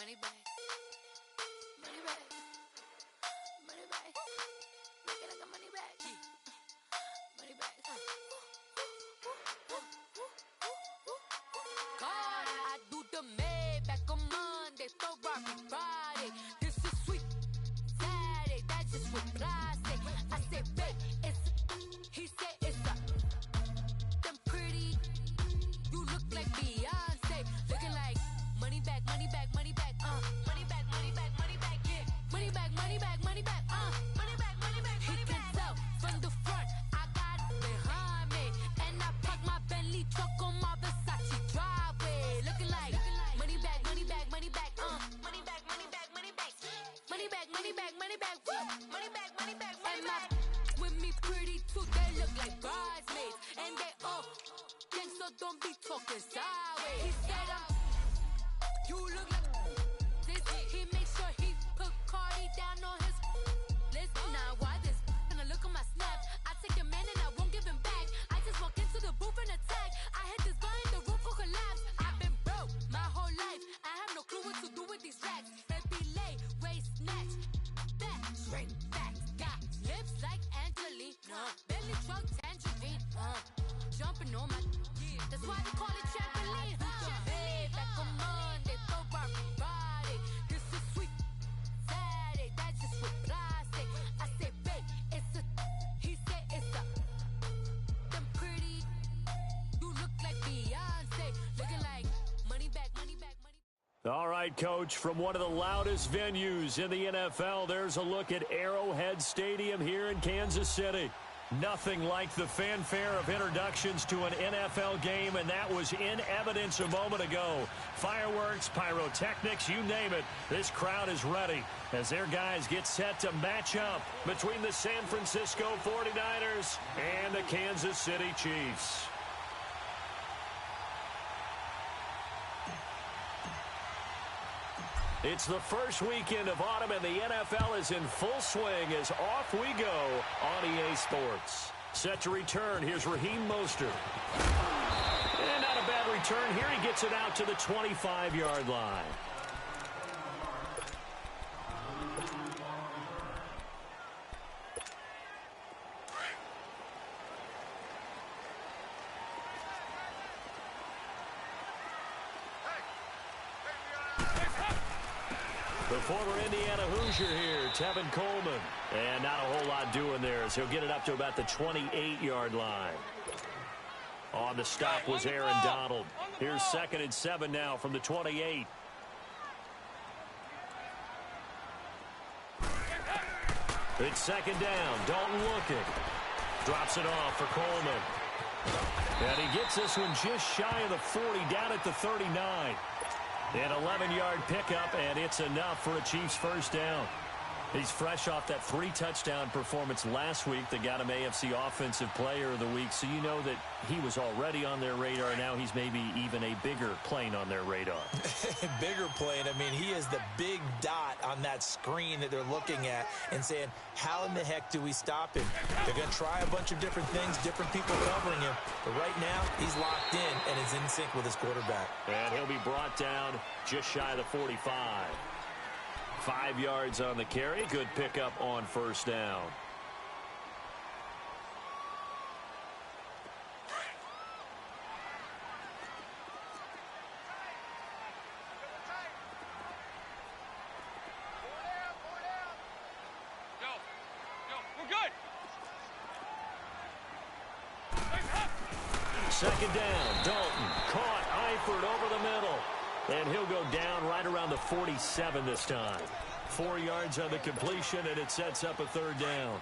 Money back. Money back. Money back. Make it like a money back. Money back. God, I do the Maybach on Monday, Ferrari Friday. This is sweet Saturday, that's just with plastic. I said, babe, he said it's a them pretty. You look like Beyonce, looking like money back, money back, money back, money back, money back, money back, yeah, money back, money back, money back, money back, money back. He can tell from the front, I got it behind me, and I parked my Bentley truck on my Versace driveway, looking like money back, money back, money back, money back, money back, money back, money back, money back, money back, money back, money back, money back. With me pretty too, they look like bridesmaids, and they all gang, so don't be talking sideways. He said you look like this. He make sure he put Cardi down on his list. Now why this? Gonna look on my snap. I take your man and I won't give him back. I just walk into the booth and attack. I hit this guy in the roof will collapse. I've been broke my whole life. I have no clue what to do with these racks. They be late, waist snatch, back, straight back. Got lips like Angelina, belly truck tangerine, jumping on my. That's why they call it trampoline. Back on Monday, Ferrari Friday. This is sweet Saturday, that's just with plastic. I said, babe, he said it's a them pretty. You look like Beyonce, looking like money back, money back, money back. All right, Coach, from one of the loudest venues in the NFL, there's a look at Arrowhead Stadium here in Kansas City. Nothing like the fanfare of introductions to an NFL game, and that was in evidence a moment ago. Fireworks, pyrotechnics, you name it. This crowd is ready as their guys get set to match up between the San Francisco 49ers and the Kansas City Chiefs. It's the first weekend of autumn, and the NFL is in full swing as off we go on EA Sports. Set to return, here's Raheem Mostert. And not a bad return here. He gets it out to the 25-yard line. The former Indiana Hoosier here, Tevin Coleman. And not a whole lot doing there as he'll get it up to about the 28-yard line. On the stop was Aaron Donald. Here's 2nd and 7 now from the 28. It's 2nd down. Dalton looking. Drops it off for Coleman. And he gets this one just shy of the 40, down at the 39. An 11-yard pickup, and it's enough for a Chiefs first down. He's fresh off that 3-touchdown performance last week that got him AFC Offensive Player of the Week, so you know that he was already on their radar. Now he's maybe even a bigger plane on their radar. Bigger plane. I mean, he is the big dot on that screen that they're looking at and saying, how in the heck do we stop him? They're going to try a bunch of different things, different people covering him. But right now, he's locked in and is in sync with his quarterback. And he'll be brought down just shy of the 45. 5 yards on the carry. Good pickup on first down. We're good. 2nd down. Dalton caught Eifert over the middle. And he'll go down right around the 47 this time. 4 yards on the completion, and it sets up a 3rd down.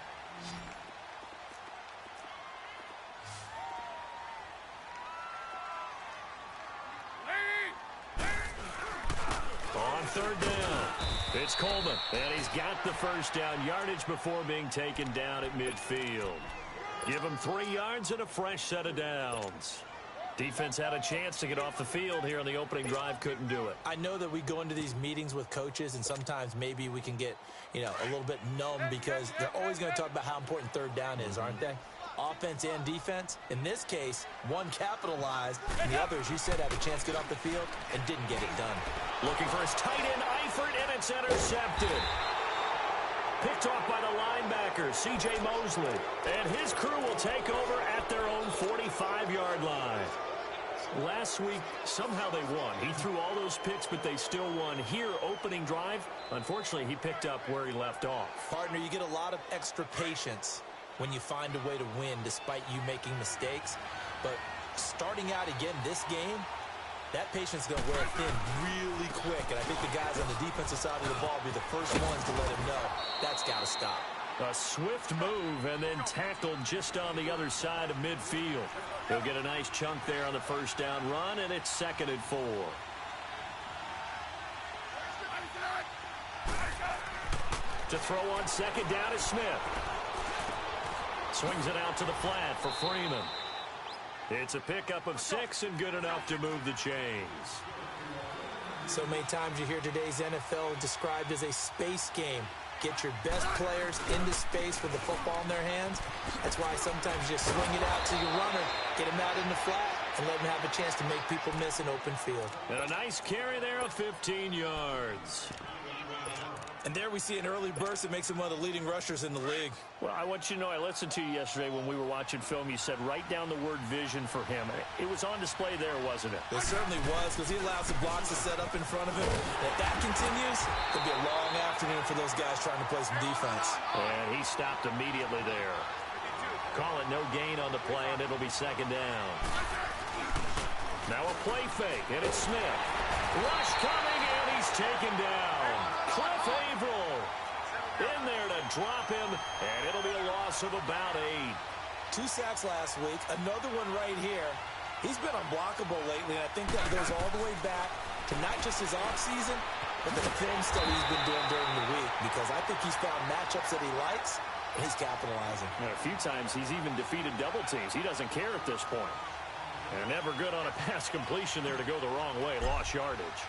On 3rd down, it's Coleman. And he's got the first down yardage before being taken down at midfield. Give him 3 yards and a fresh set of downs. Defense had a chance to get off the field here on the opening drive, couldn't do it. I know that we go into these meetings with coaches, and sometimes maybe we can get, a little bit numb because they're always going to talk about how important 3rd down is, aren't they? offense and defense. In this case, one capitalized, and the other, as you said, had a chance to get off the field and didn't get it done. Looking for his tight end, Eifert, and it's intercepted. Picked off by the linebacker, C.J. Mosley. And his crew will take over at their own 45-yard line. Last week, somehow they won. He threw all those picks, but they still won. Here, opening drive, unfortunately, he picked up where he left off. Partner, you get a lot of extra patience when you find a way to win despite you making mistakes. But starting out again this game, that patience is going to wear thin really quick. And I think the guys on the defensive side of the ball will be the first ones to let him know that's got to stop. A swift move and then tackled just on the other side of midfield. He'll get a nice chunk there on the first down run, and it's 2nd and 4. To throw on 2nd down is Smith. Swings it out to the flat for Freeman. It's a pickup of 6 and good enough to move the chains. So many times you hear today's NFL described as a space game. Get your best players into space with the football in their hands. That's why sometimes you just swing it out to your runner, get him out in the flat, and let him have a chance to make people miss an open field. And a nice carry there of 15 yards. And there we see an early burst that makes him one of the leading rushers in the league. Well, I want you to know, I listened to you yesterday when we were watching film. You said write down the word vision for him. It was on display there, wasn't it? It certainly was, because he allows the blocks to set up in front of him. And if that continues, it'll be a long afternoon for those guys trying to play some defense. And he stopped immediately there. Call it no gain on the play, and it'll be 2nd down. Now a play fake, and it's Smith. Rush coming, and he's taken down. Cliff Averill in there to drop him, and it'll be a loss of about 8. 2 sacks last week, another one right here. He's been unblockable lately, and I think that goes all the way back to not just his offseason, but the film study he's been doing during the week, because I think he's found matchups that he likes, and he's capitalizing. And a few times he's even defeated double teams. He doesn't care at this point. And never good on a pass completion there to go the wrong way. Lost yardage.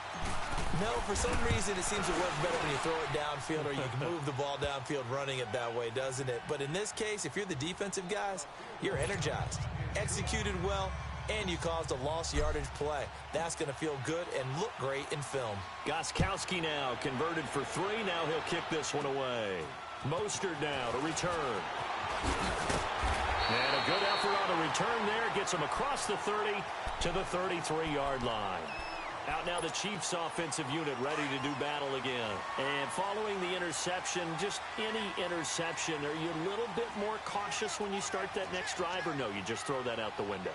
No, for some reason it seems to work better when you throw it downfield or you can move the ball downfield running it that way, doesn't it? But in this case, if you're the defensive guys, you're energized, executed well, and you caused a lost yardage play. That's going to feel good and look great in film. Gostkowski now converted for 3. Now he'll kick this one away. Mostert now to return. And a good effort on the return there. Gets him across the 30 to the 33-yard line. Out now the Chiefs offensive unit ready to do battle again. And following the interception, just any interception, are you a little bit more cautious when you start that next drive, or no, you just throw that out the window?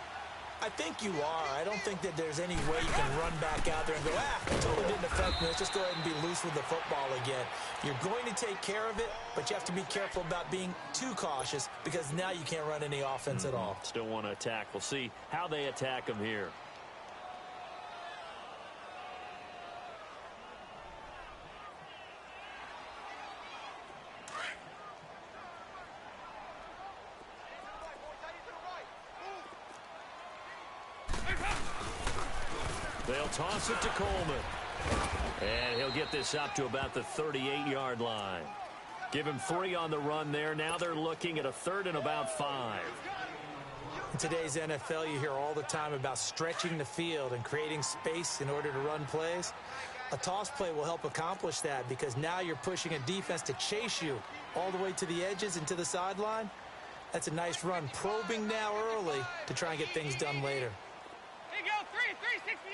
I think you are. I don't think that there's any way you can run back out there and go, it totally didn't affect me. Let's just go ahead and be loose with the football again. You're going to take care of it, but you have to be careful about being too cautious, because now you can't run any offense at all. Still want to attack. We'll see how they attack him here. They'll toss it to Coleman. And he'll get this up to about the 38-yard line. Give him 3 on the run there. Now they're looking at a 3rd and about 5. In today's NFL, you hear all the time about stretching the field and creating space in order to run plays. A toss play will help accomplish that, because now you're pushing a defense to chase you all the way to the edges and to the sideline. That's a nice run. Probing now early to try and get things done later. Here you go, 368.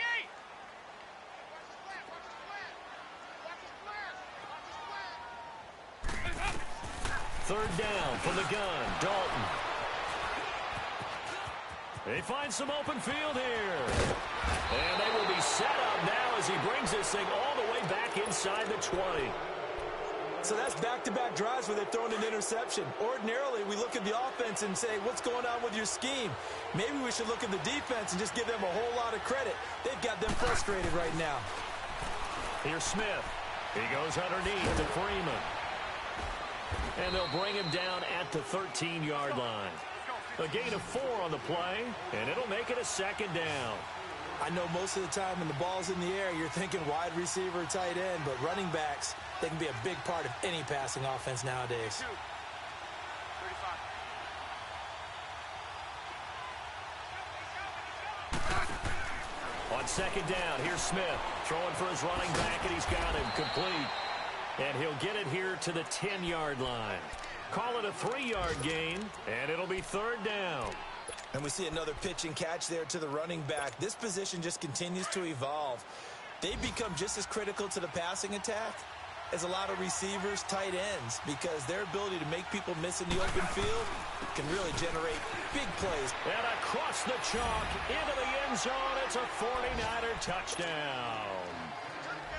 Third down from the gun, Dalton. They find some open field here. And they will be set up now as he brings this thing all the way back inside the 20. So that's back-to-back drives where they're throwing an interception. Ordinarily, we look at the offense and say, what's going on with your scheme? Maybe we should look at the defense and just give them a whole lot of credit. They've got them frustrated right now. Here's Smith. He goes underneath to Freeman. And they'll bring him down at the 13-yard line. A gain of 4 on the play, and it'll make it a 2nd down. I know most of the time when the ball's in the air, you're thinking wide receiver, tight end, but running backs, they can be a big part of any passing offense nowadays. On second down, here's Smith throwing for his running back, and he's got him complete. And he'll get it here to the 10-yard line. Call it a 3-yard gain, and it'll be third down. And we see another pitch and catch there to the running back. This position just continues to evolve. They've become just as critical to the passing attack as a lot of receivers, tight ends, because their ability to make people miss in the open field can really generate big plays. And across the chalk, into the end zone, it's a 49er touchdown.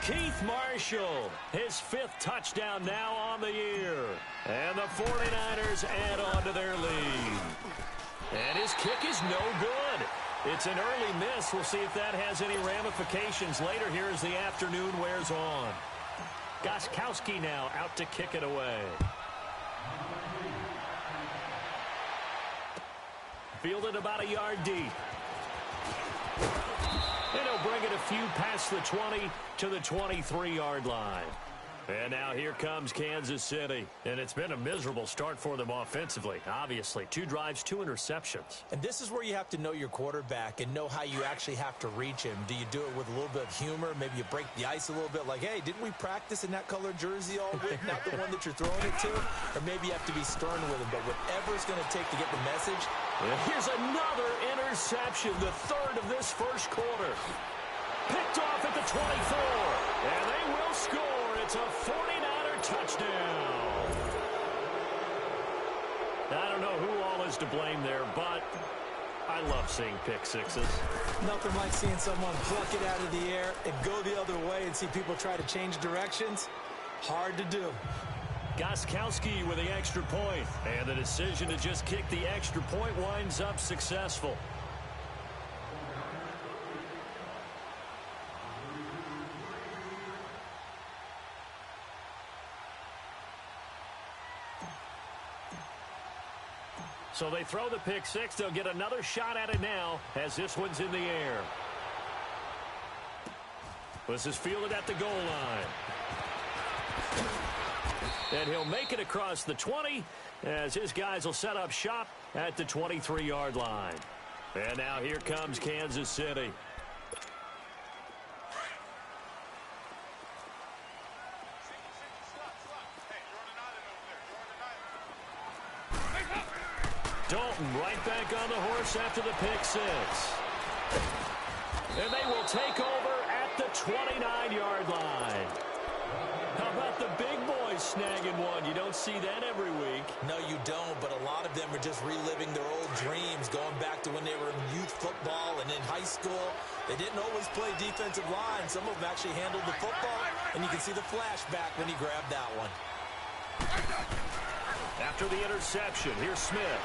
Keith Marshall, his 5th touchdown now on the year. And the 49ers add on to their lead. And his kick is no good. It's an early miss. We'll see if that has any ramifications later here as the afternoon wears on. Gostkowski now out to kick it away. Fielded about a yard deep. And he'll bring it a few past the 20 to the 23-yard line. And now here comes Kansas City. And it's been a miserable start for them offensively, obviously. 2 drives, 2 interceptions. And this is where you have to know your quarterback and know how you actually have to reach him. Do you do it with a little bit of humor? Maybe you break the ice a little bit like, hey, didn't we practice in that colored jersey all week? Not the one that you're throwing it to? Or maybe you have to be stern with him. But whatever it's going to take to get the message. And here's another interception, the 3rd of this first quarter. Picked off at the 24. And they will score. It's a 49er touchdown. I don't know who all is to blame there, but I love seeing pick sixes. Nothing like seeing someone pluck it out of the air and go the other way and see people try to change directions. Hard to do. Gostkowski with the extra point. And the decision to just kick the extra point winds up successful. So they throw the pick six. They'll get another shot at it now as this one's in the air. This is fielded at the goal line. And he'll make it across the 20 as his guys will set up shop at the 23-yard line. And now here comes Kansas City. Dalton right back on the horse after the pick six. And they will take over at the 29-yard line. How about the big boys snagging one? You don't see that every week. No, you don't, but a lot of them are just reliving their old dreams, going back to when they were in youth football and in high school. They didn't always play defensive line. Some of them actually handled the football, and you can see the flashback when he grabbed that one. After the interception, here's Smith.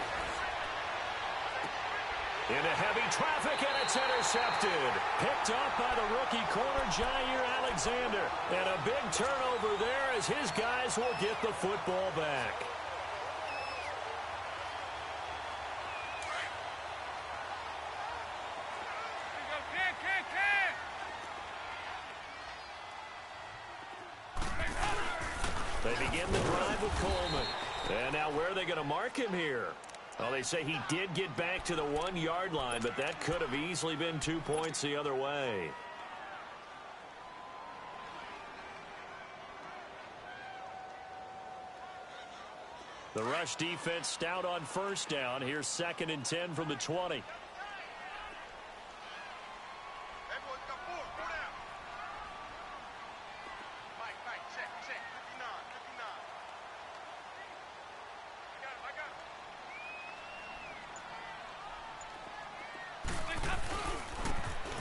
Into heavy traffic, and it's intercepted. Picked up by the rookie corner, Jair Alexander. And a big turnover there as his guys will get the football back. They begin the drive with Coleman. And now where are they going to mark him here? Well, they say he did get back to the 1-yard line, but that could have easily been 2 points the other way. The rush defense stout on first down. Here's 2nd and 10 from the 20.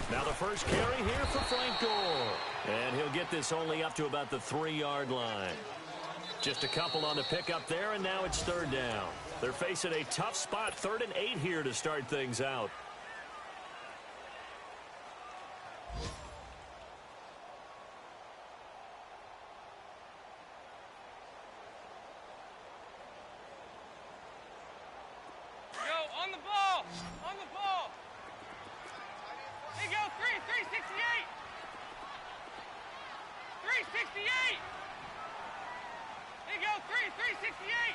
Now the first carry here for Frank Gore. And he'll get this only up to about the 3-yard line. Just a couple on the pickup there, and now it's 3rd down. They're facing a tough spot, 3rd and 8 here to start things out. On the ball! On the ball! Hey, go, 368! 368! Hey, go, 368!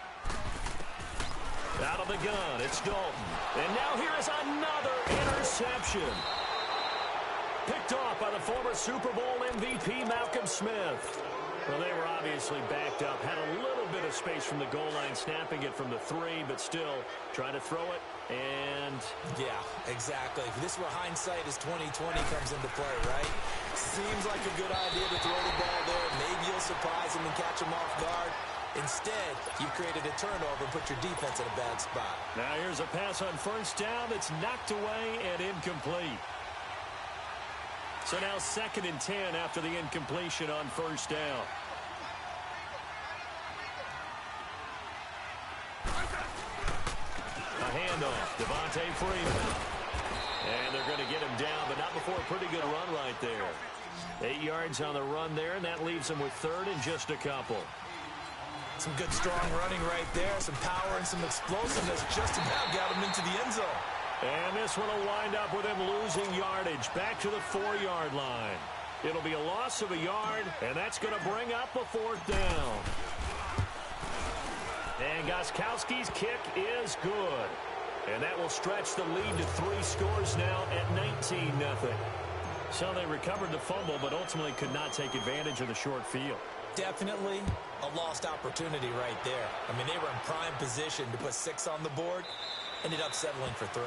Out of the gun, it's Dalton. And now here is another interception. Picked off by the former Super Bowl MVP, Malcolm Smith. Well, they were obviously backed up. Had a little bit of space from the goal line, snapping it from the 3, but still trying to throw it. And yeah, exactly. If this were hindsight as 2020 comes into play, right? Seems like a good idea to throw the ball there. Maybe you'll surprise him and catch him off guard. Instead, you've created a turnover and put your defense in a bad spot. Now here's a pass on first down that's knocked away and incomplete. So now 2nd and 10 after the incompletion on first down. A handoff, Devontae Freeman. And they're going to get him down, but not before a pretty good run right there. 8 yards on the run there, and that leaves him with 3rd and just a couple. Some good, strong running right there. Some power and some explosiveness. Just about got him into the end zone. And this one will wind up with him losing yardage back to the 4-yard line. It'll be a loss of a yard, and that's going to bring up a 4th down. And Gostkowski's kick is good. And that will stretch the lead to 3 scores now at 19-0. So they recovered the fumble, but ultimately could not take advantage of the short field. Definitely a lost opportunity right there. I mean, they were in prime position to put 6 on the board. Ended up settling for 3.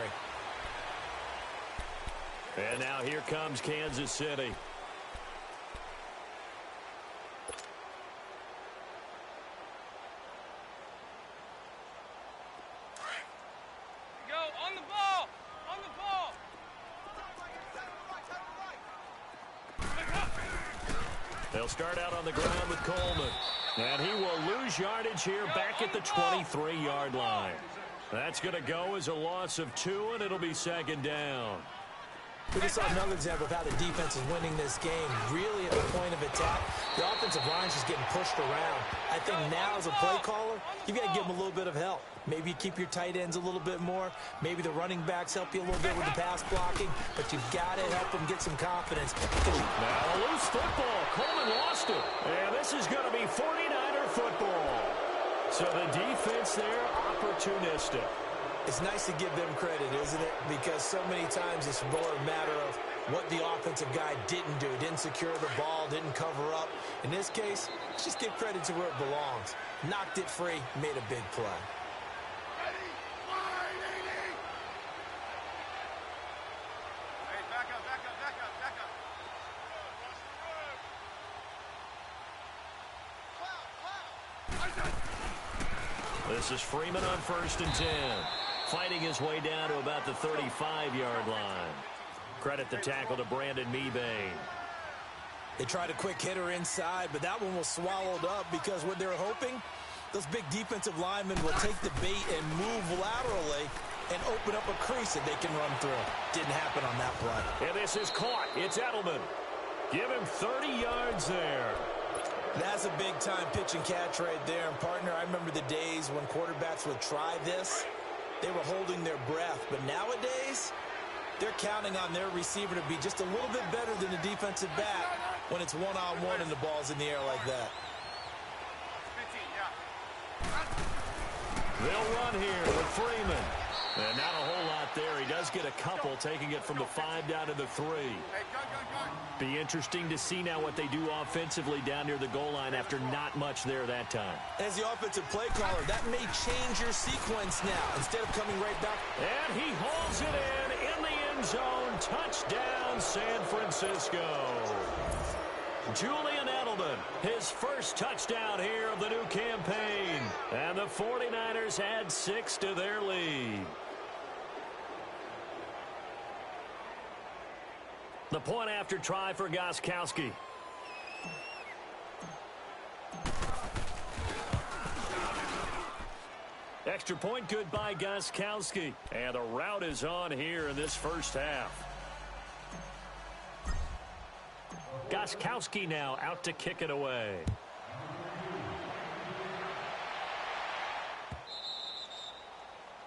And now here comes Kansas City. Go on the ball. On the ball. They'll start out on the ground with Coleman. And he will lose yardage here back at the 23-yard line. That's going to go as a loss of 2, and it'll be 2nd down. We just saw another example of how the defense is winning this game. Really at the point of attack, the offensive line's just getting pushed around. I think now as a play caller, you've got to give them a little bit of help. Maybe you keep your tight ends a little bit more. Maybe the running backs help you a little bit with the pass blocking. But you've got to help them get some confidence. Now a loose football. Coleman lost it. And this is going to be 49er football. So the defense there, opportunistic. It's nice to give them credit, isn't it? Because so many times it's more a matter of what the offensive guy didn't do. Didn't secure the ball, didn't cover up. In this case, let's just give credit to where it belongs. Knocked it free, made a big play. Hey, back up, back up, back up, back up. This is Freeman on 1st and 10. Fighting his way down to about the 35-yard line. Credit the tackle to Brandon Mebane. They tried a quick hitter inside, but that one was swallowed up because what they're hoping, those big defensive linemen will take the bait and move laterally and open up a crease that they can run through. Didn't happen on that play. And this is caught. It's Edelman. Give him 30 yards there. That's a big-time pitch and catch right there. And, partner, I remember the days when quarterbacks would try this. They were holding their breath. But nowadays, they're counting on their receiver to be just a little bit better than the defensive back when it's one-on-one and the ball's in the air like that. 15, yeah. They'll run here with Freeman. And not a whole lot there. He does get a couple, taking it from the 5 down to the 3. Hey, go. Be interesting to see now what they do offensively down near the goal line after not much there that time. As the offensive play caller, that may change your sequence now. Instead of coming right back. And he hauls it in the end zone. Touchdown, San Francisco. Julian Edelman, his first touchdown here of the new campaign. And the 49ers add 6 to their lead. The point after try for Gostkowski. Extra point good by Gostkowski. And the route is on here in this first half. Gostkowski now out to kick it away.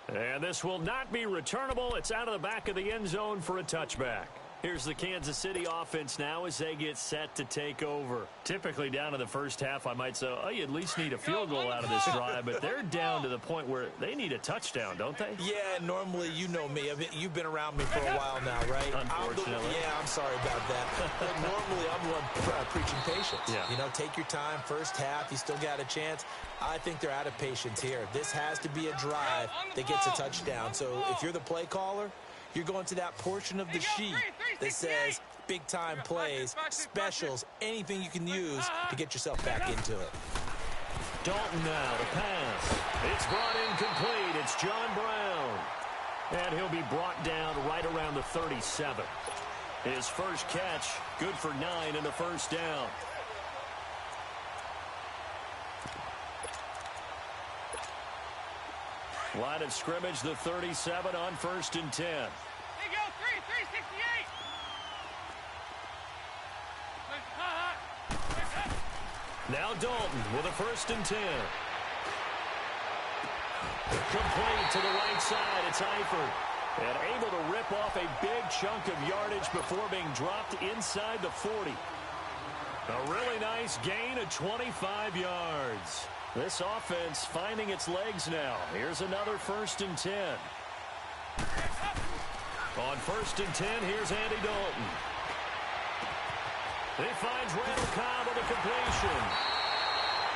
And this will not be returnable. It's out of the back of the end zone for a touchback. Here's the Kansas City offense now as they get set to take over. Typically down to the first half, I might say, oh, you at least need a field goal out of this drive, but they're down to the point where they need a touchdown, don't they? Yeah, normally, you know me. You've been around me for a while now, right? Unfortunately. I'm sorry about that. But normally, I'm the one preaching patience. Yeah. You know, take your time. First half, you still got a chance. I think they're out of patience here. This has to be a drive that gets a touchdown. So if you're the play caller, you're going to that portion of the sheet that says big-time plays, specials, anything you can use to get yourself back into it. Dalton now to pass. It's brought incomplete. It's John Brown. And he'll be brought down right around the 37. His first catch, good for 9 in the first down. Line of scrimmage, the 37 on 1st and 10. There you go, 368. Now Dalton with a 1st and 10. Complete to the right side. It's Eifert. And able to rip off a big chunk of yardage before being dropped inside the 40. A really nice gain of 25 yards. This offense finding its legs now. Here's another 1st and 10. On 1st and 10, here's Andy Dalton. He finds Randall Cobb with a completion.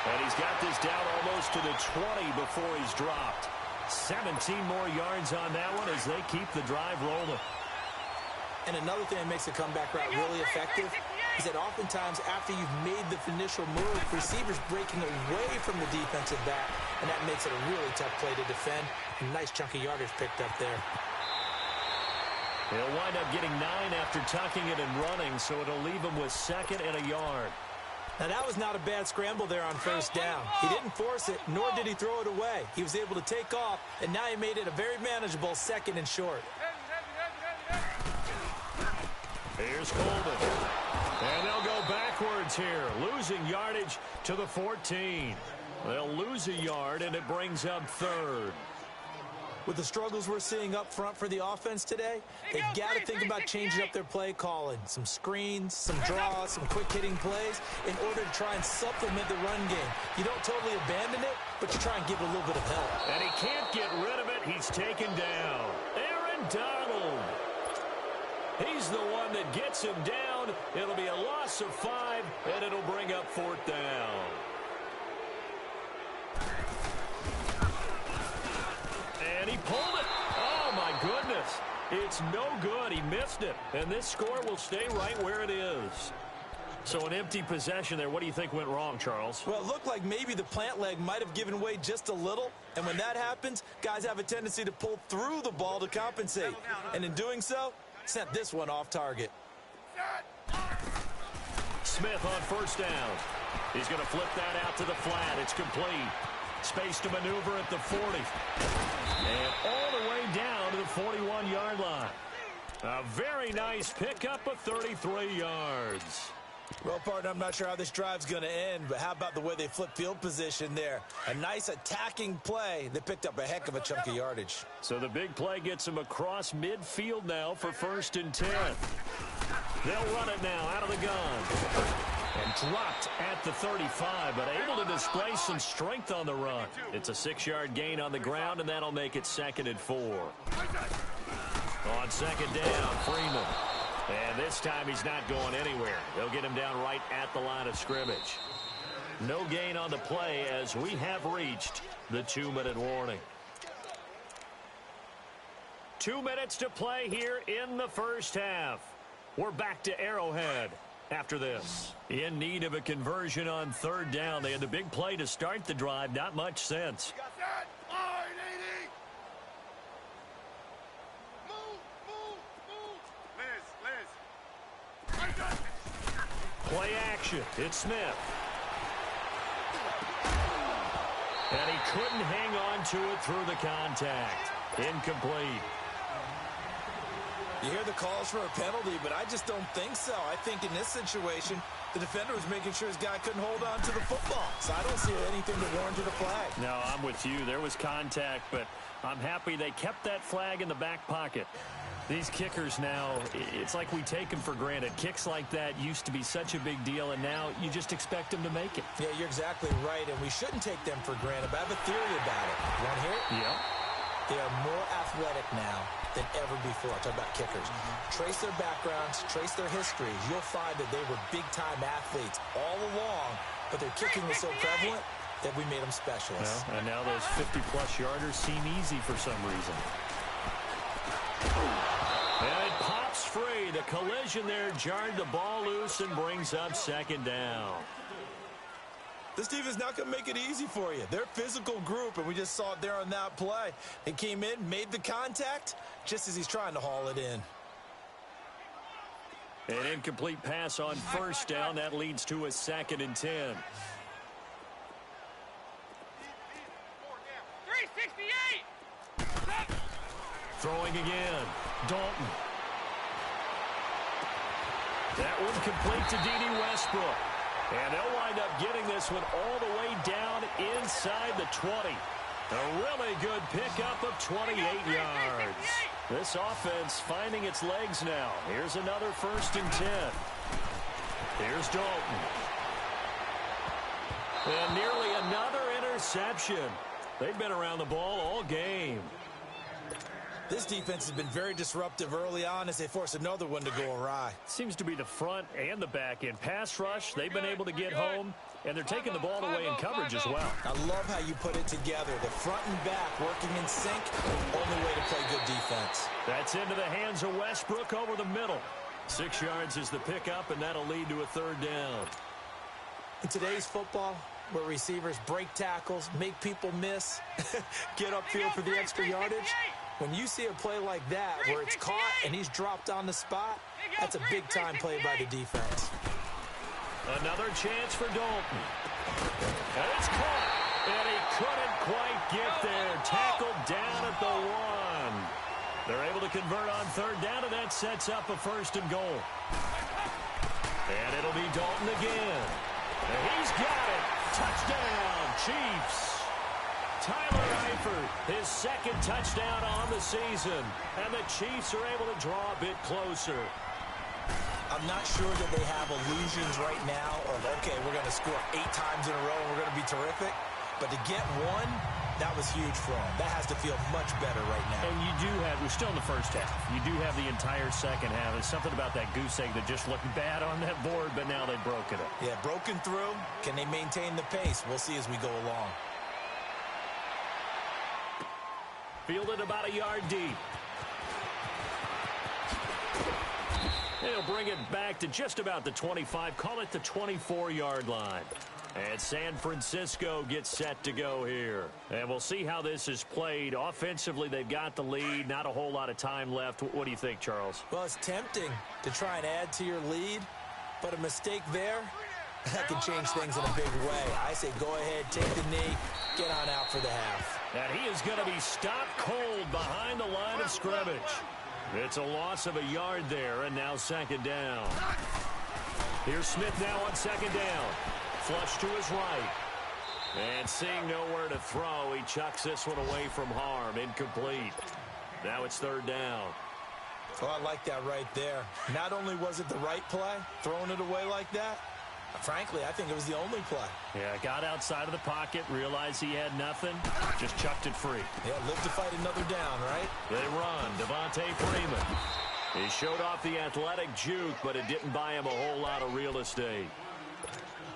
And he's got this down almost to the 20 before he's dropped. 17 more yards on that one as they keep the drive rolling. And another thing that makes the comeback route really effective is that oftentimes after you've made the initial move, receivers breaking away from the defensive back, and that makes it a really tough play to defend. A nice chunk of yardage picked up there. He'll wind up getting 9 after tucking it and running, so it'll leave him with 2nd and a yard. Now, that was not a bad scramble there on 1st down. He didn't force it, nor did he throw it away. He was able to take off, and now he made it a very manageable 2nd and short. Here's Coleman. And they'll go backwards here, losing yardage to the 14. They'll lose a yard, and it brings up 3rd. With the struggles we're seeing up front for the offense today, they've got to think about changing up their play calling. Some screens, some draws, some quick-hitting plays in order to try and supplement the run game. You don't totally abandon it, but you try and give it a little bit of help. And he can't get rid of it. He's taken down. Aaron Donald. He's the one that gets him down. It'll be a loss of 5, and it'll bring up 4th down. And he pulled it. Oh, my goodness. It's no good. He missed it. And this score will stay right where it is. So an empty possession there. What do you think went wrong, Charles? Well, it looked like maybe the plant leg might have given way just a little. And when that happens, guys have a tendency to pull through the ball to compensate. And in doing so, sent this one off target. Smith on 1st down. He's going to flip that out to the flat. It's complete. Space to maneuver at the 40. And all the way down to the 41-yard line. A very nice pickup of 33 yards. Well, partner, I'm not sure how this drive's going to end, but how about the way they flip field position there? A nice attacking play that picked up a heck of a chunk of yardage. So the big play gets him across midfield now for 1st and 10. They'll run it now out of the gun. And dropped at the 35, but able to display some strength on the run. It's a 6-yard gain on the ground, and that'll make it 2nd and 4. On 2nd down, Freeman. And this time he's not going anywhere. They'll get him down right at the line of scrimmage. No gain on the play as we have reached the 2-minute warning. 2 minutes to play here in the first half. We're back to Arrowhead after this. In need of a conversion on 3rd down. They had the big play to start the drive. Not much sense. Play action. It's Smith. And he couldn't hang on to it through the contact. Incomplete. You hear the calls for a penalty, but I just don't think so. I think in this situation, the defender was making sure his guy couldn't hold on to the football. So I don't see anything that warranted a flag. No, I'm with you. There was contact, but I'm happy they kept that flag in the back pocket. These kickers now, it's like we take them for granted. Kicks like that used to be such a big deal, and now you just expect them to make it. Yeah, you're exactly right, and we shouldn't take them for granted, but I have a theory about it. You want to hear it? Yeah. They are more athletic now than ever before. Talk about kickers. Trace their backgrounds, trace their histories. You'll find that they were big-time athletes all along, but their kicking was so prevalent that we made them specialists. Well, and now those 50-plus yarders seem easy for some reason. And it pops free. The collision there jarred the ball loose and brings up second down. This team is not going to make it easy for you. They're a physical group, and we just saw it there on that play. They came in, made the contact, just as he's trying to haul it in. An incomplete pass on first down. That leads to a 2nd and 10. 368. Throwing again. Dalton. That one complete to D.D. Westbrook. And they'll wind up getting this one all the way down inside the 20. A really good pickup of 28 yards. This offense finding its legs now. Here's another 1st and 10. Here's Dalton. And nearly another interception. They've been around the ball all game. This defense has been very disruptive early on as they force another one to go awry. Seems to be the front and the back end. Pass rush, they've been able to get home, and they're taking the ball away in coverage as well. I love how you put it together. The front and back working in sync, only way to play good defense. That's into the hands of Westbrook over the middle. 6 yards is the pickup, and that'll lead to a 3rd down. In today's football, where receivers break tackles, make people miss, get upfield for the extra yardage, when you see a play like that where it's caught and he's dropped on the spot, that's a big-time play by the defense. Another chance for Dalton. And it's caught. And he couldn't quite get there. Tackled down at the 1. They're able to convert on 3rd down, and that sets up a 1st and goal. And it'll be Dalton again. And he's got it. Touchdown, Chiefs. Tyler Eifert, his 2nd touchdown on the season. And the Chiefs are able to draw a bit closer. I'm not sure that they have illusions right now of, okay, we're going to score 8 times in a row and we're going to be terrific. But to get one, that was huge for them. That has to feel much better right now. And you do have, we're still in the first half. You do have the entire second half. There's something about that goose egg that just looked bad on that board, but now they've broken it. Yeah, broken through. Can they maintain the pace? We'll see as we go along. Fielded about a yard deep. They'll bring it back to just about the 25. Call it the 24-yard line. And San Francisco gets set to go here. And we'll see how this is played. Offensively, they've got the lead. Not a whole lot of time left. What do you think, Charles? Well, it's tempting to try and add to your lead, but a mistake there, that can change things in a big way. I say go ahead, take the knee, get on out for the half. And he is going to be stopped cold behind the line of scrimmage. It's a loss of a yard there, and now 2nd down. Here's Smith now on 2nd down. Flush to his right. And seeing nowhere to throw, he chucks this one away from harm. Incomplete. Now it's 3rd down. Oh, I like that right there. Not only was it the right play, throwing it away like that, frankly, I think it was the only play. Yeah, got outside of the pocket, realized he had nothing, just chucked it free. Yeah, live to fight another down, right? They run. Devontae Freeman. He showed off the athletic juke, but it didn't buy him a whole lot of real estate.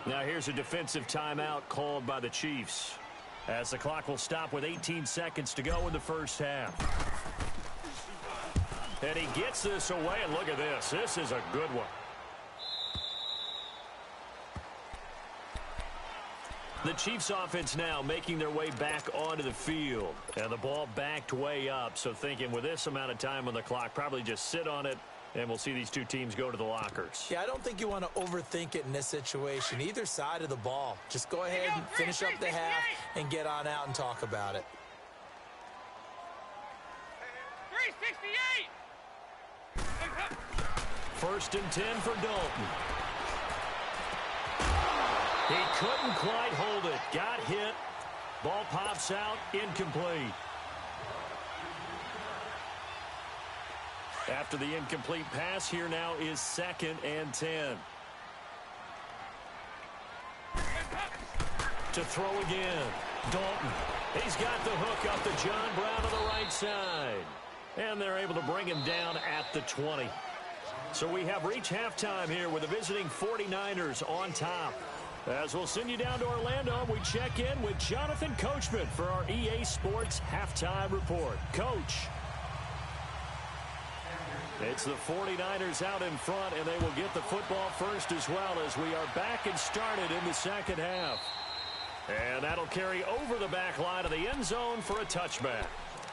Now here's a defensive timeout called by the Chiefs, as the clock will stop with 18 seconds to go in the first half. And he gets this away, and look at this. This is a good one. The Chiefs offense now making their way back onto the field. And the ball backed way up, so thinking with this amount of time on the clock, probably just sit on it, and we'll see these two teams go to the lockers. Yeah, I don't think you want to overthink it in this situation. Either side of the ball. Just go ahead and finish up the half and get on out and talk about it. 368. 1st and 10 for Dalton. He couldn't quite hold it. Got hit. Ball pops out. Incomplete. After the incomplete pass, here now is 2nd and 10. To throw again. Dalton. He's got the hook up to John Brown to the right side. And they're able to bring him down at the 20. So we have reached halftime here with the visiting 49ers on top. As we'll send you down to Orlando, we check in with Jonathan Coachman for our EA Sports Halftime Report. Coach. It's the 49ers out in front, and they will get the football first as well as we are back and started in the second half. And that'll carry over the back line of the end zone for a touchback.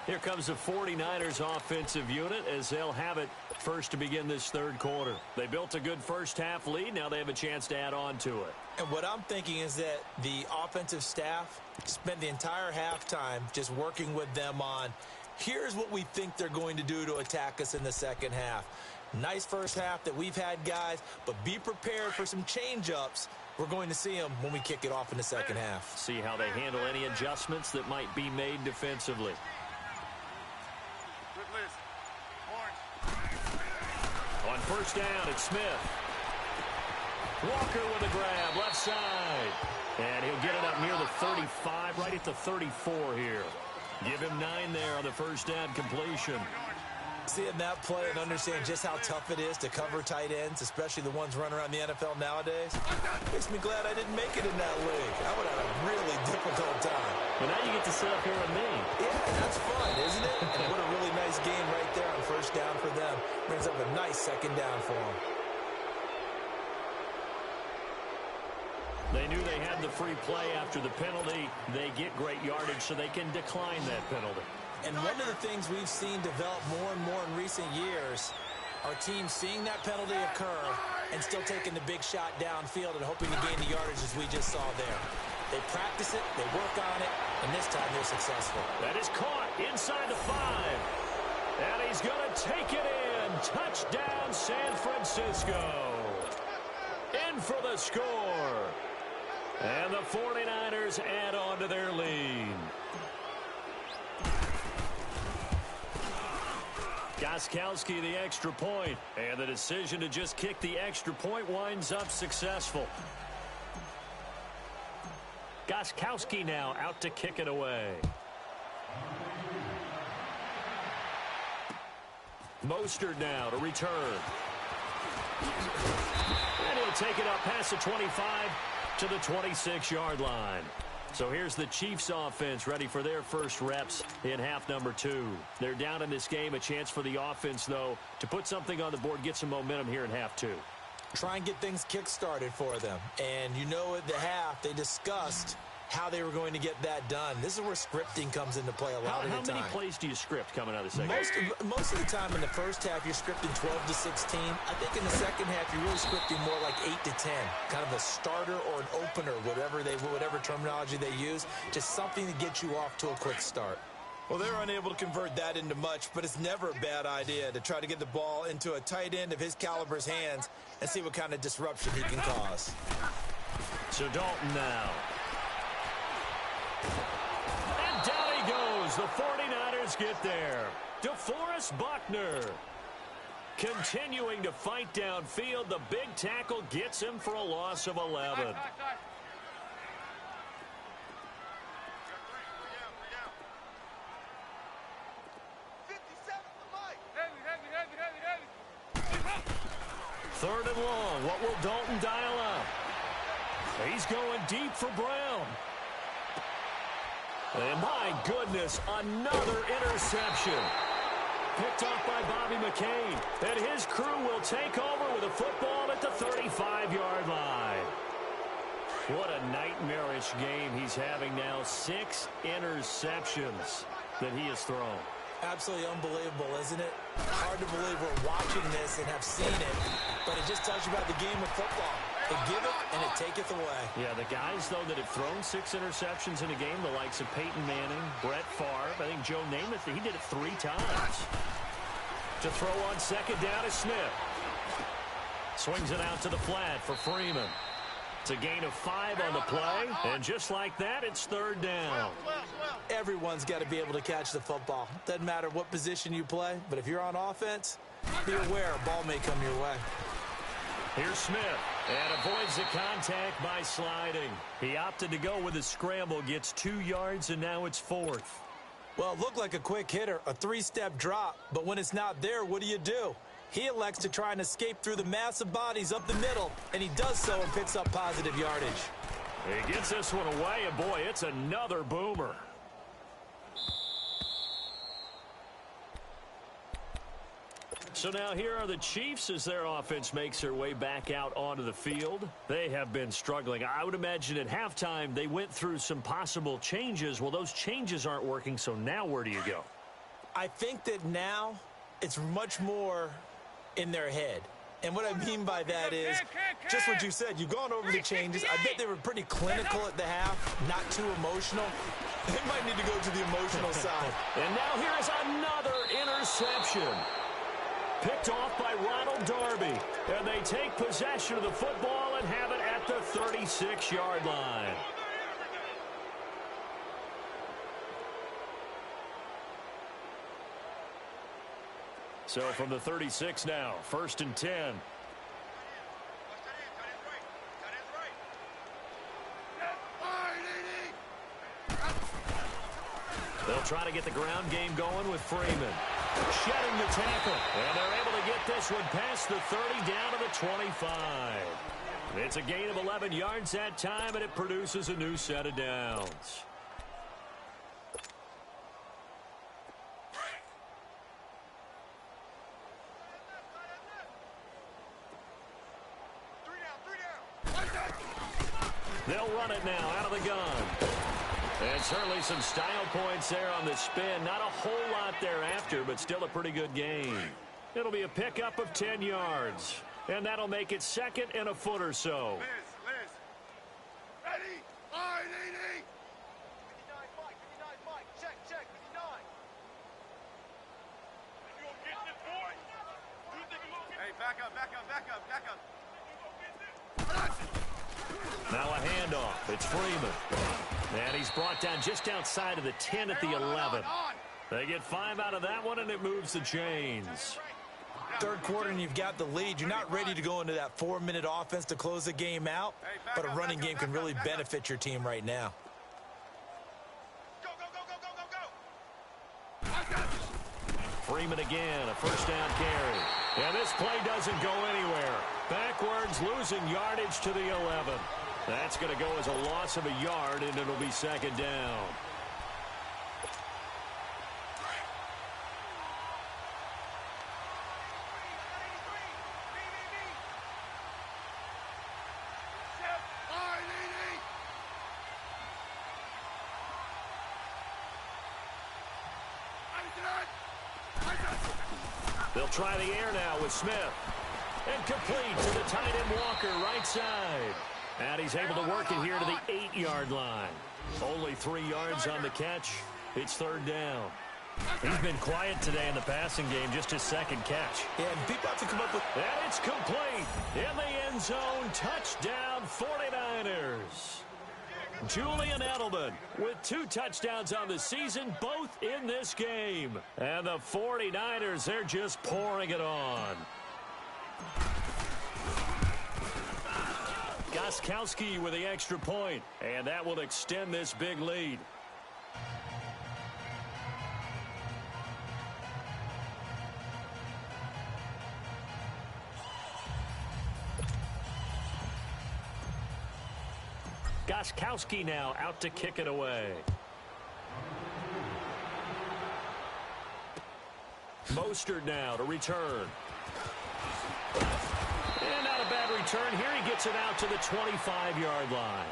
Here comes the 49ers offensive unit as they'll have it first to begin this third quarter. They built a good first half lead. Now they have a chance to add on to it. And what I'm thinking is that the offensive staff spent the entire halftime just working with them on, here's what we think they're going to do to attack us in the second half. Nice first half that we've had, guys, but be prepared for some change-ups. We're going to see them when we kick it off in the second half. See how they handle any adjustments that might be made defensively. On first down, it's Smith. Walker with a grab, left side. And he'll get it up near the 35, right at the 34 here. Give him 9 there on the first down completion. Seeing that play and understand just how tough it is to cover tight ends, especially the ones running around the NFL nowadays, makes me glad I didn't make it in that league. I would have a really difficult time. Well, now you get to sit up here with me. Yeah, that's fun, isn't it? And what a really nice game right there on first down for them. Brings up a nice second down for them. They knew they had the free play after the penalty. They get great yardage so they can decline that penalty. And one of the things we've seen develop more and more in recent years are teams seeing that penalty occur and still taking the big shot downfield and hoping to gain the yardage as we just saw there. They practice it, they work on it, and this time they're successful. That is caught inside the 5. And he's going to take it in. Touchdown, San Francisco. In for the score. And the 49ers add on to their lead. Gostkowski the extra point, and the decision to just kick the extra point winds up successful. Gostkowski now out to kick it away. Mostert now to return. And he'll take it up past the 25 to the 26-yard line. So here's the Chiefs offense ready for their first reps in half number 2. They're down in this game. A chance for the offense, though, to put something on the board, get some momentum here in half 2. Try and get things kick-started for them. And you know at the half, they discussed how they were going to get that done. This is where scripting comes into play a lot of the time. How many plays do you script coming out of the second half? Most of the time in the first half, you're scripting 12 to 16. I think in the second half, you're really scripting more like 8 to 10. Kind of a starter or an opener, whatever terminology they use. Just something to get you off to a quick start. Well, they're unable to convert that into much, but it's never a bad idea to try to get the ball into a tight end of his caliber's hands and see what kind of disruption he can cause. So Dalton now. And down he goes. The 49ers get there. DeForest Buckner continuing to fight downfield. The big tackle gets him for a loss of 11. Third and long. What will Dalton dial up? He's going deep for Brown. And my goodness, another interception. Picked off by Bobby McCain. And his crew will take over with a football at the 35-yard line. What a nightmarish game he's having now. 6 interceptions that he has thrown. Absolutely unbelievable, isn't it? Hard to believe we're watching this and have seen it, but it just tells you about the game of football. They give it, and it taketh away. Yeah, the guys, though, that have thrown 6 interceptions in a game, the likes of Peyton Manning, Brett Favre, I think Joe Namath, he did it 3 times. To throw on second down is Smith. Swings it out to the flat for Freeman. It's a gain of 5 on the play, and just like that, it's third down. Everyone's got to be able to catch the football. Doesn't matter what position you play, but if you're on offense, be aware a ball may come your way. Here's Smith, and avoids the contact by sliding. He opted to go with a scramble, gets 2 yards, and now it's 4th. Well, it looked like a quick hitter, a 3-step drop, but when it's not there, what do? He elects to try and escape through the massive bodies up the middle, and he does so and picks up positive yardage. He gets this one away, and boy, it's another boomer. So now here are the Chiefs as their offense makes their way back out onto the field. They have been struggling. I would imagine at halftime they went through some possible changes. Well, those changes aren't working, so now where do you go? I think that now it's much more in their head. And what I mean by that is just what you said. You've gone over the changes. I bet they were pretty clinical at the half, not too emotional. They might need to go to the emotional side. And now here is another interception. Picked off by Ronald Darby. And they take possession of the football and have it at the 36-yard line. So from the 36 now, 1st and 10. They'll try to get the ground game going with Freeman. Shedding the tackle. And they're able to get this one past the 30 down to the 25. It's a gain of 11 yards that time, and it produces a new set of downs. They'll run it now out of the gun. And certainly some style points there on the spin. Not a whole lot thereafter, but still a pretty good gain. It'll be a pickup of 10 yards. And that'll make it 2nd and a foot or so. Liz. Ready? I-D-D. 59 Mike. Check. 59. You gonna get this, boy? You think you gonna get this? Hey, back up. Now a handoff. It's Freeman. And he's brought down just outside of the 10 at the 11. They get 5 out of that one, and it moves the chains. Third quarter, and you've got the lead. You're not ready to go into that 4-minute offense to close the game out, but a running game can really benefit your team right now. Freeman again, a 1st down carry. And this play doesn't go anywhere. Backwards, losing yardage to the 11. That's going to go as a loss of a yard, and it'll be 2nd down. They'll try the air now with Smith. And complete to the tight end Walker, right side. And he's able to work it here to the 8-yard line. Only 3 yards on the catch. It's 3rd down. He's been quiet today in the passing game, just his 2nd catch. Yeah, and people have to come up with... And it's complete. In the end zone, touchdown 49ers. Julian Edelman with 2 touchdowns on the season, both in this game. And the 49ers, they're just pouring it on. Gostkowski with the extra point, and that will extend this big lead. Gostkowski now out to kick it away. Mostert now to return. And not a bad return here. He gets it out to the 25-yard line.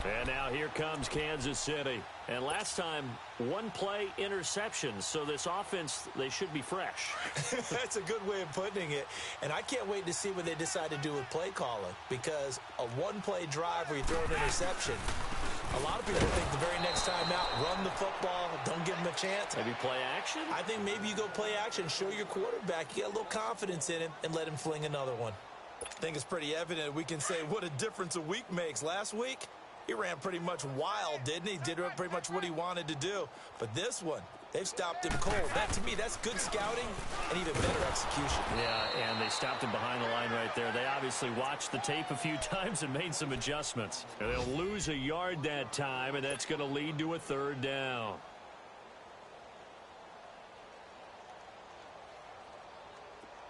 And now here comes Kansas City. And last time, 1-play interception. So this offense, they should be fresh. That's a good way of putting it. And I can't wait to see what they decide to do with play calling. Because a 1-play drive where you throw an interception, a lot of people think the very next time out, run the football, don't give them a chance. Maybe play action? I think maybe you go play action, show your quarterback, you get a little confidence in him, and let him fling another one. I think it's pretty evident we can say what a difference a week makes. Last week, he ran pretty much wild, didn't he? Did pretty much what he wanted to do. But this one, they've stopped him cold. That, to me, that's good scouting and even better execution. Yeah, and they stopped him behind the line right there. They obviously watched the tape a few times and made some adjustments. And they'll lose a yard that time, and that's going to lead to a third down.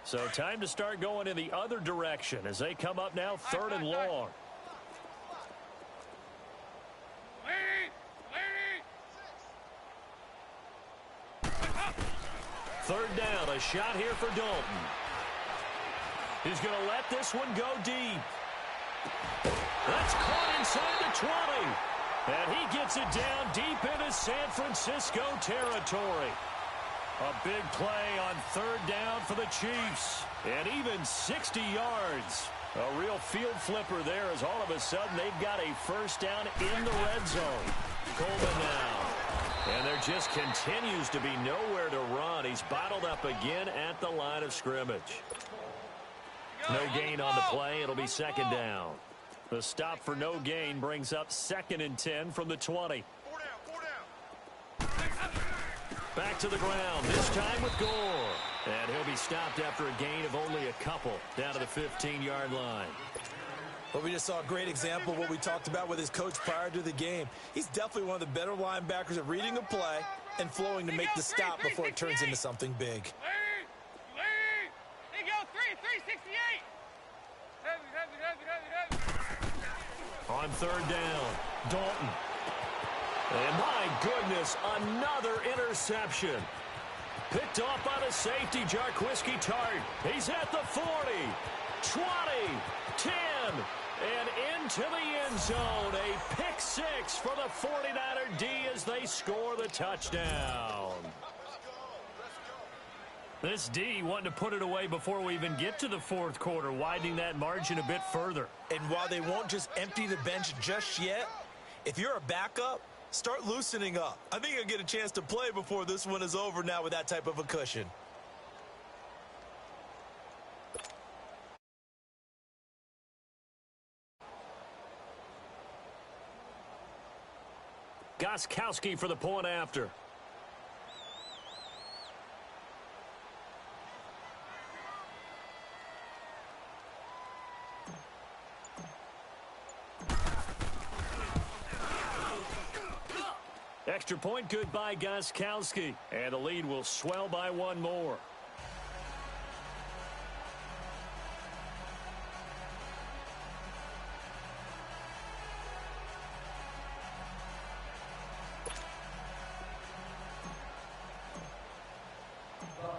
So time to start going in the other direction as they come up now, third and long. Third down, a shot here for Dalton. He's going to let this one go deep. That's caught inside the 20. And he gets it down deep into San Francisco territory. A big play on third down for the Chiefs. And even 60 yards. A real field flipper there as all of a sudden they've got a first down in the red zone. Coleman now. And there just continues to be nowhere to run. He's bottled up again at the line of scrimmage. No gain on the play. It'll be second down. The stop for no gain brings up 2nd and 10 from the 20. Back to the ground, this time with Gore. And he'll be stopped after a gain of only a couple down to the 15-yard line. Well, we just saw a great example of what we talked about with his coach prior to the game. He's definitely one of the better linebackers at reading a play and flowing to make the stop before it turns into something big. They go 368. On third down, Dalton. And my goodness, another interception. Picked off by the safety, Jarquiski Tart. He's at the 40, 20, 10, and into the end zone. A pick six for the 49er D as they score the touchdown. This D wanting to put it away before we even get to the fourth quarter, widening that margin a bit further. And while they won't just empty the bench just yet, if you're a backup, start loosening up. I think you'll get a chance to play before this one is over now with that type of a cushion. Gostkowski for the point after. Extra point good by Gostkowski. And the lead will swell by one more.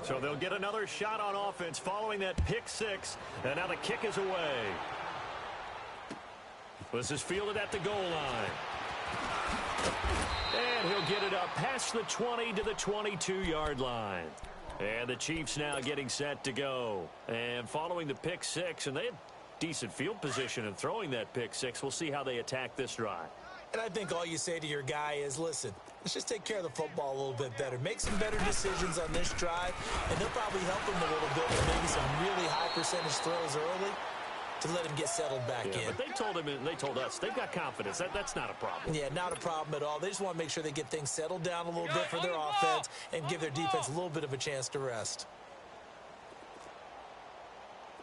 So they'll get another shot on offense following that pick six. And now the kick is away. This is fielded at the goal line. And he'll get it up past the 20 to the 22-yard line. And the Chiefs now getting set to go. And following the pick six, and they had decent field position in throwing that pick six. We'll see how they attack this drive. And I think all you say to your guy is, listen, let's just take care of the football a little bit better. Make some better decisions on this drive, and they'll probably help him a little bit with maybe some really high percentage throws early to let him get settled back in. But they told him, and they told us, they've got confidence. That's not a problem. Yeah, not a problem at all. They just want to make sure they get things settled down a little bit for their offense and give their defense a little bit of a chance to rest.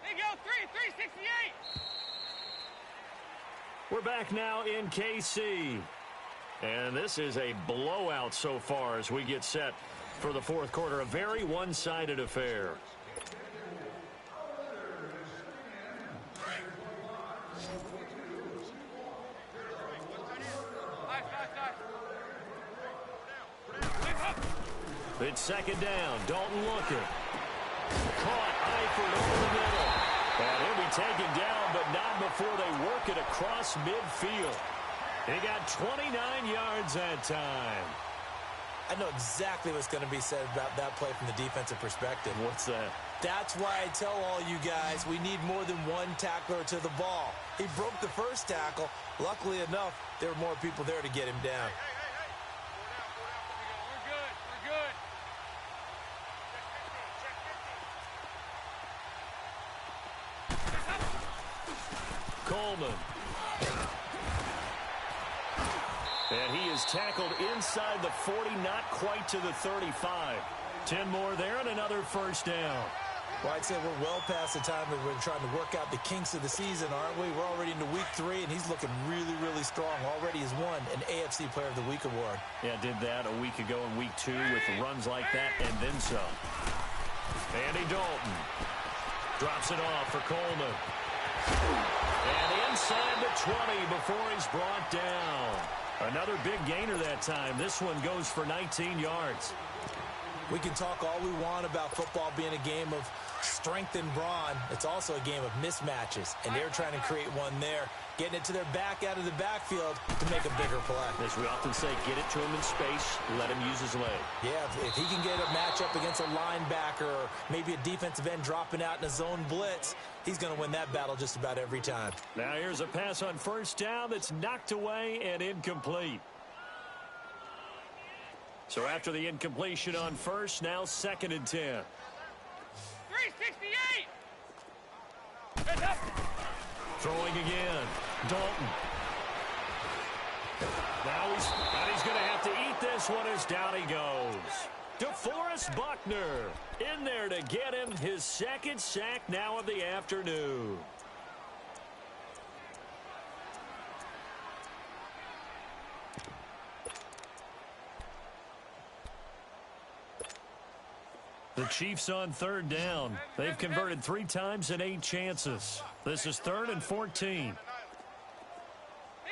They go 368. We're back now in KC. And this is a blowout so far as we get set for the fourth quarter. A very one-sided affair. It's second down. Dalton looking. Caught Eifert over the middle. And he'll be taken down, but not before they work it across midfield. He got 29 yards that time. I know exactly what's going to be said about that play from the defensive perspective. What's that? That's why I tell all you guys we need more than one tackler to the ball. He broke the first tackle. Luckily enough, there were more people there to get him down. Coleman. And he is tackled inside the 40, not quite to the 35. 10 more there and another first down. Well, I'd say we're well past the time that we're trying to work out the kinks of the season, aren't we? We're already into week 3, and he's looking really, really strong. Already has won an AFC Player of the Week award. Yeah, did that a week ago in week 2 with runs like that and then some. Andy Dalton drops it off for Coleman. And inside the 20 before he's brought down. Another big gainer that time. This one goes for 19 yards. We can talk all we want about football being a game of strength and brawn. It's also a game of mismatches, and they're trying to create one there, getting it to their back out of the backfield to make a bigger play. As we often say, get it to him in space, let him use his leg. Yeah, if he can get a matchup against a linebacker or maybe a defensive end dropping out in a zone blitz, he's going to win that battle just about every time. Now here's a pass on first down that's knocked away and incomplete. So after the incompletion on first, now 2nd and 10. 368! Heads up! Throwing again. Dalton. Now he's going to have to eat this one as down he goes. DeForest Buckner in there to get him his 2nd sack now of the afternoon. The Chiefs on 3rd down. They've converted 3 times in 8 chances. This is 3rd and 14. Here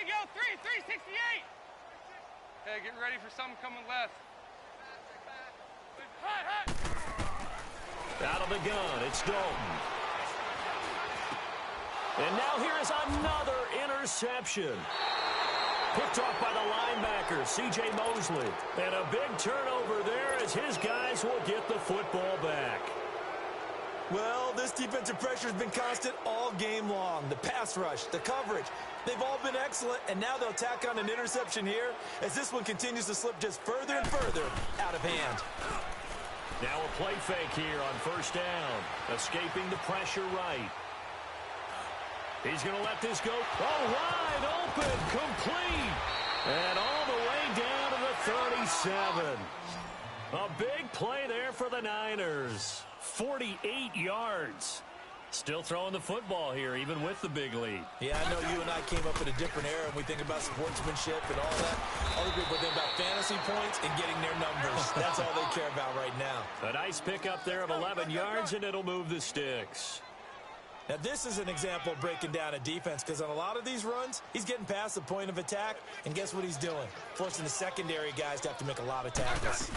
you go, 368! Hey, getting ready for something coming left. Hot. Out of the gun, it's Dalton. And now here is another interception. Picked off by the linebacker, C.J. Mosley. And a big turnover there as his guys will get the football back. Well, this defensive pressure has been constant all game long. The pass rush, the coverage, they've all been excellent, and now they'll tack on an interception here as this one continues to slip just further and further out of hand. Now a play fake here on first down. Escaping the pressure right. He's going to let this go. Oh, wide open, complete. And all the way down to the 37. A big play there for the Niners. 48 yards. Still throwing the football here, even with the big lead. Yeah, I know you and I came up in a different era, and we think about sportsmanship and all that. Other people think about fantasy points and getting their numbers. That's all they care about right now. A nice pickup there of 11 yards, and it'll move the sticks. Now, this is an example of breaking down a defense because on a lot of these runs, he's getting past the point of attack, and guess what he's doing? Forcing the secondary guys to have to make a lot of tackles.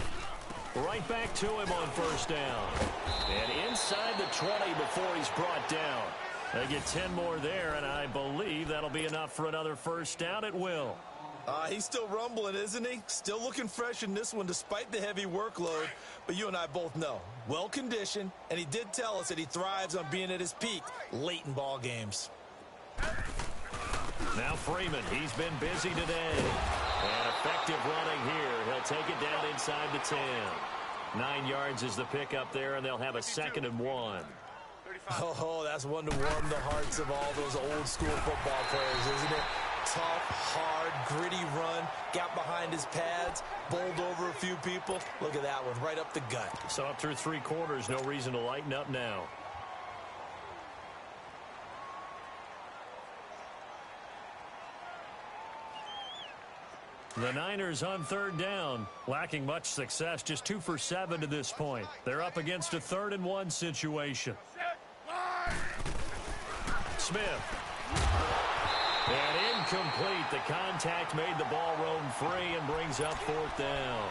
Right back to him on first down. And inside the 20 before he's brought down. They get 10 more there, and I believe that'll be enough for another first down. It will. He's still rumbling, isn't he? Still looking fresh in this one despite the heavy workload. But you and I both know, well-conditioned, and he did tell us that he thrives on being at his peak late in ball games. Now Freeman, he's been busy today. And effective running here. He'll take it down inside the 10. 9 yards is the pickup there, and they'll have a 2nd and 1. Oh, that's one to warm the hearts of all those old-school football players, isn't it? Tough, hard, gritty run, got behind his pads, bowled over a few people. Look at that one, right up the gut. So up through 3 quarters, no reason to lighten up now. The Niners on 3rd down, lacking much success, just 2 for 7 to this point. They're up against a 3rd and 1 situation. Smith. And incomplete. The contact made the ball roam free and brings up 4th down.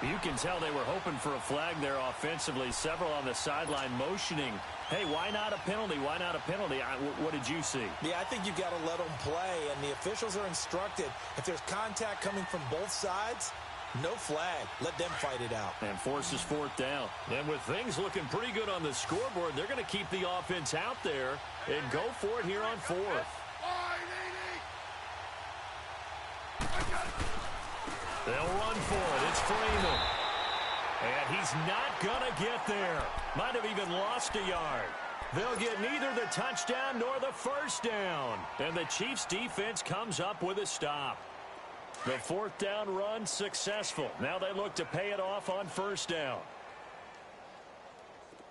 You can tell they were hoping for a flag there offensively. Several on the sideline motioning. Hey, why not a penalty? Why not a penalty? What did you see? Yeah, I think you've got to let them play, and the officials are instructed. If there's contact coming from both sides, no flag. Let them fight it out. And forces 4th down. And with things looking pretty good on the scoreboard, they're going to keep the offense out there and go for it here on 4th. They'll run for it. It's Freeman. And he's not going to get there. Might have even lost a yard. They'll get neither the touchdown nor the first down. And the Chiefs defense comes up with a stop. The fourth down run successful. Now they look to pay it off on first down.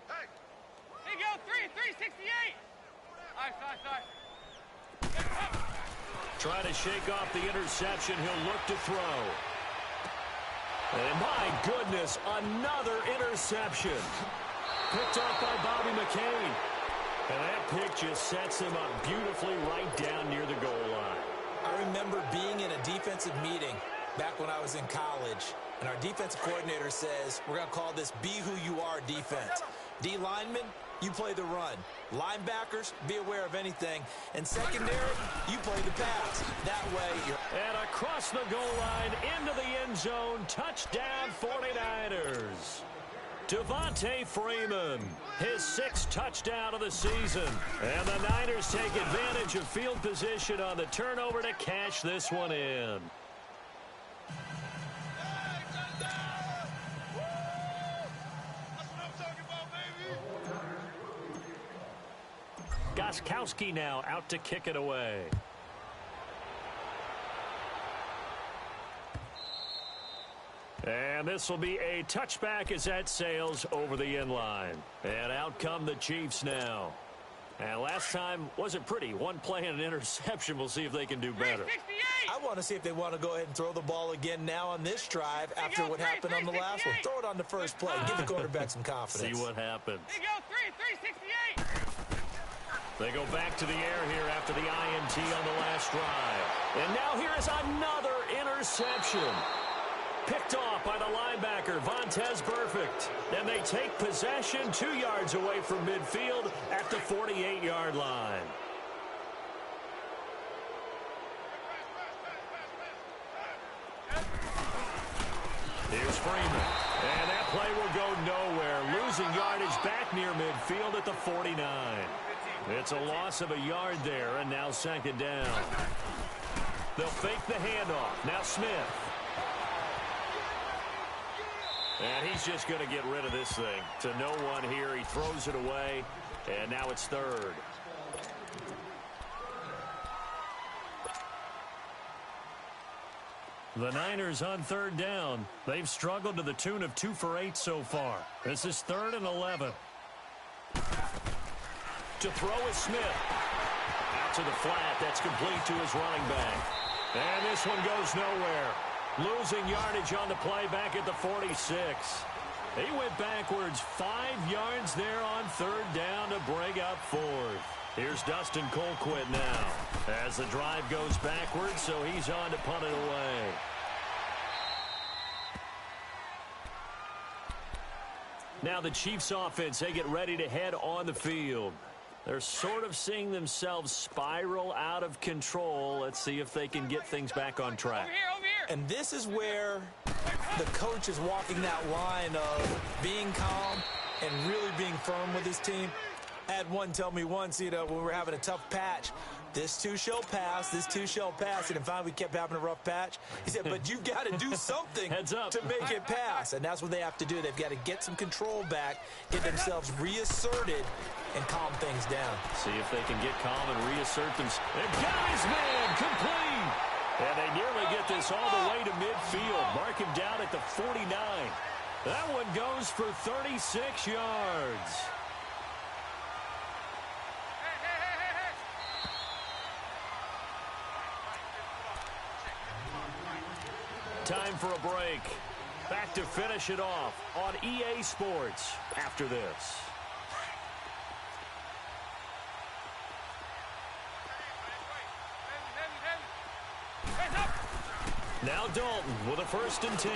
Hey, go 368. Nice. Trying to shake off the interception. He'll look to throw. And my goodness, another interception. Picked off by Bobby McCain. And that pick just sets him up beautifully right down near the goal line. I remember being in a defensive meeting back when I was in college, and our defensive coordinator says, we're going to call this Be Who You Are defense. D linemen, you play the run. Linebackers, be aware of anything. And secondary, you play the pass. That way, you're... And across the goal line, into the end zone, touchdown 49ers. Devontae Freeman, his 6th touchdown of the season. And the Niners take advantage of field position on the turnover to cash this one in. Gostkowski now out to kick it away. And this will be a touchback as that sails over the end line. And out come the Chiefs now. And last time wasn't pretty. One play and an interception. We'll see if they can do better. I want to see if they want to go ahead and throw the ball again now on this drive after what happened on the last one. Throw it on the first play. Give the quarterback some confidence. See what happens. 368. They go back to the air here after the INT on the last drive. And now here is another interception. Picked off by the linebacker, Vontaze Burfict. And they take possession 2 yards away from midfield at the 48-yard line. Here's Freeman. And that play will go nowhere. Losing yardage back near midfield at the 49. It's a loss of a yard there, and now second down. They'll fake the handoff. Now Smith. And he's just going to get rid of this thing. To no one here. He throws it away, and now it's third. The Niners on third down. They've struggled to the tune of 2 for 8 so far. This is 3rd and 11. To throw is Smith. Out to the flat. That's complete to his running back. And this one goes nowhere. Losing yardage on the play back at the 46. He went backwards 5 yards there on third down to bring up 4th. Here's Dustin Colquitt now as the drive goes backwards, so he's on to punt it away. Now the Chiefs offense, they get ready to head on the field. They're sort of seeing themselves spiral out of control. Let's see if they can get things back on track. Over here. And this is where the coach is walking that line of being calm and really being firm with his team. I had one tell me once, when we were having a tough patch, this too shall pass, this too shall pass. And finally we kept having a rough patch. He said, but you've got to do something to make it pass. And that's what they have to do. They've got to get some control back, get themselves reasserted, and calm things down. See if they can get calm and reassert themselves. They've got his man complete. And they nearly get this all the way to midfield. Mark him down at the 49. That one goes for 36 yards. Time for a break. Back to finish it off on EA Sports after this. Now Dalton with a 1st and 10.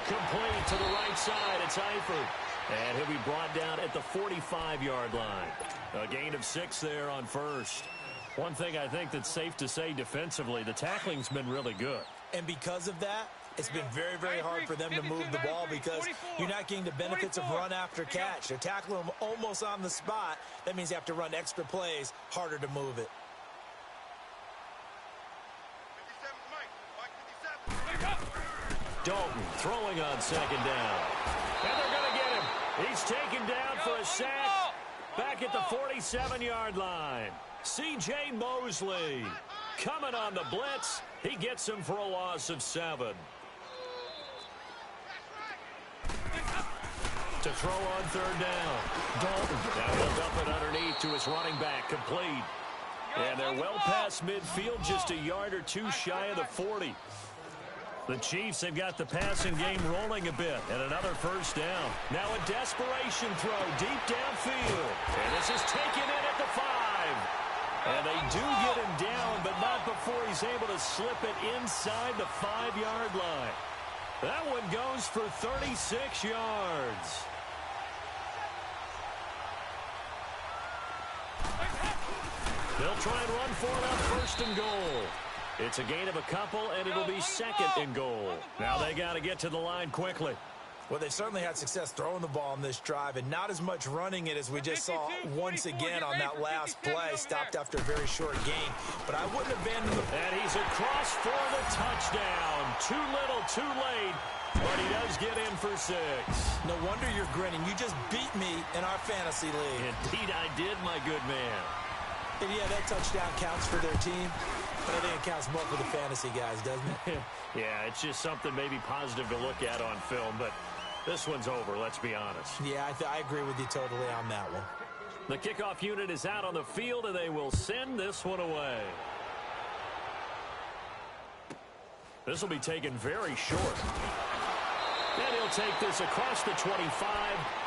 Complete to the right side. It's Eifert. And he'll be brought down at the 45-yard line. A gain of 6 there on first. One thing I think that's safe to say defensively, the tackling's been really good. And because of that, it's been very, very hard for them to move the ball because you're not getting the benefits of run after catch. They're tackling them almost on the spot. That means you have to run extra plays, harder to move it. Dalton throwing on second down. And they're going to get him. He's taken down for a sack. Back at the 47-yard line, C.J. Mosley coming on the blitz. He gets him for a loss of 7. To throw on third down. Dalton. Now he'll dump it underneath to his running back. Complete. And they're well past midfield, just a yard or two shy of the 40. The Chiefs have got the passing game rolling a bit, and another first down. Now a desperation throw deep downfield. And this is taken in at the 5. And they do get him down, but not before he's able to slip it inside the 5-yard line. That one goes for 36 yards. They'll try and run for it on first and goal. It's a gain of a couple, and it'll be second and goal. Now they got to get to the line quickly. Well, they've certainly had success throwing the ball on this drive, and not as much running it as we just saw once again on that last play. Stopped after a very short gain, but I wouldn't abandon the... And he's across for the touchdown. Too little, too late, but he does get in for 6. No wonder you're grinning. You just beat me in our fantasy league. Indeed I did, my good man. And yeah, that touchdown counts for their team, but I think it counts more for the fantasy guys, doesn't it? Yeah, it's just something maybe positive to look at on film, but this one's over, let's be honest. Yeah, I agree with you totally on that one. The kickoff unit is out on the field, and they will send this one away. This will be taken very short. And he'll take this across the 25,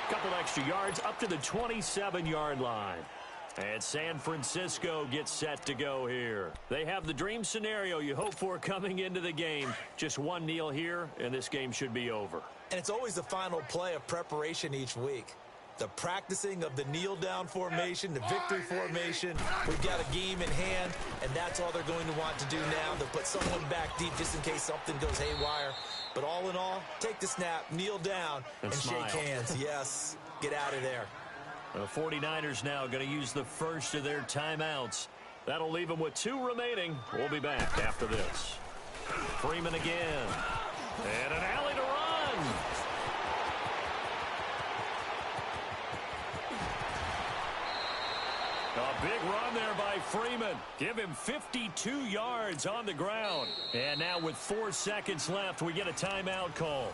couple extra yards, up to the 27-yard line. And San Francisco gets set to go here. They have the dream scenario you hope for coming into the game. Just one kneel here, and this game should be over. And it's always the final play of preparation each week. The practicing of the kneel-down formation, the victory formation. We've got a game in hand, and that's all they're going to want to do now. They'll put someone back deep just in case something goes haywire. But all in all, take the snap, kneel down, and shake hands. Yes, get out of there. The 49ers now going to use the first of their timeouts. That'll leave them with 2 remaining. We'll be back after this. Freeman again. And an alley to run. A big run there by Freeman. Give him 52 yards on the ground. And now with 4 seconds left, we get a timeout call.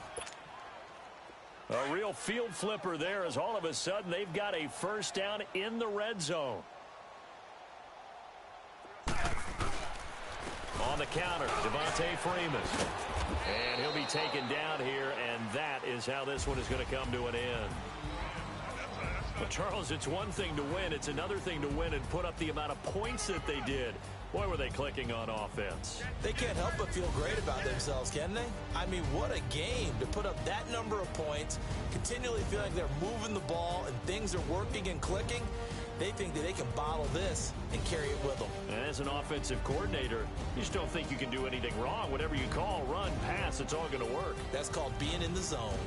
A real field flipper there as all of a sudden they've got a first down in the red zone. On the counter, Devontae Freeman. And he'll be taken down here, and that is how this one is going to come to an end. Well, Charles, it's one thing to win. It's another thing to win and put up the amount of points that they did. Boy, were they clicking on offense. They can't help but feel great about themselves, can they? I mean, what a game to put up that number of points, continually feel like they're moving the ball and things are working and clicking. They think that they can bottle this and carry it with them. And as an offensive coordinator, you just don't think you can do anything wrong. Whatever you call, run, pass, it's all going to work. That's called being in the zone.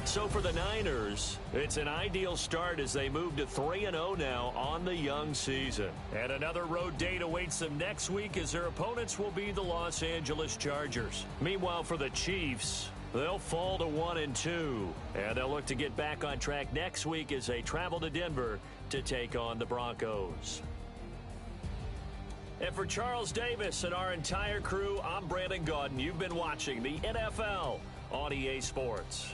So for the Niners, it's an ideal start as they move to 3-0 now on the young season. And another road date awaits them next week as their opponents will be the Los Angeles Chargers. Meanwhile, for the Chiefs, they'll fall to 1-2. And they'll look to get back on track next week as they travel to Denver to take on the Broncos. And for Charles Davis and our entire crew, I'm Brandon Gaudin. You've been watching the NFL on EA Sports.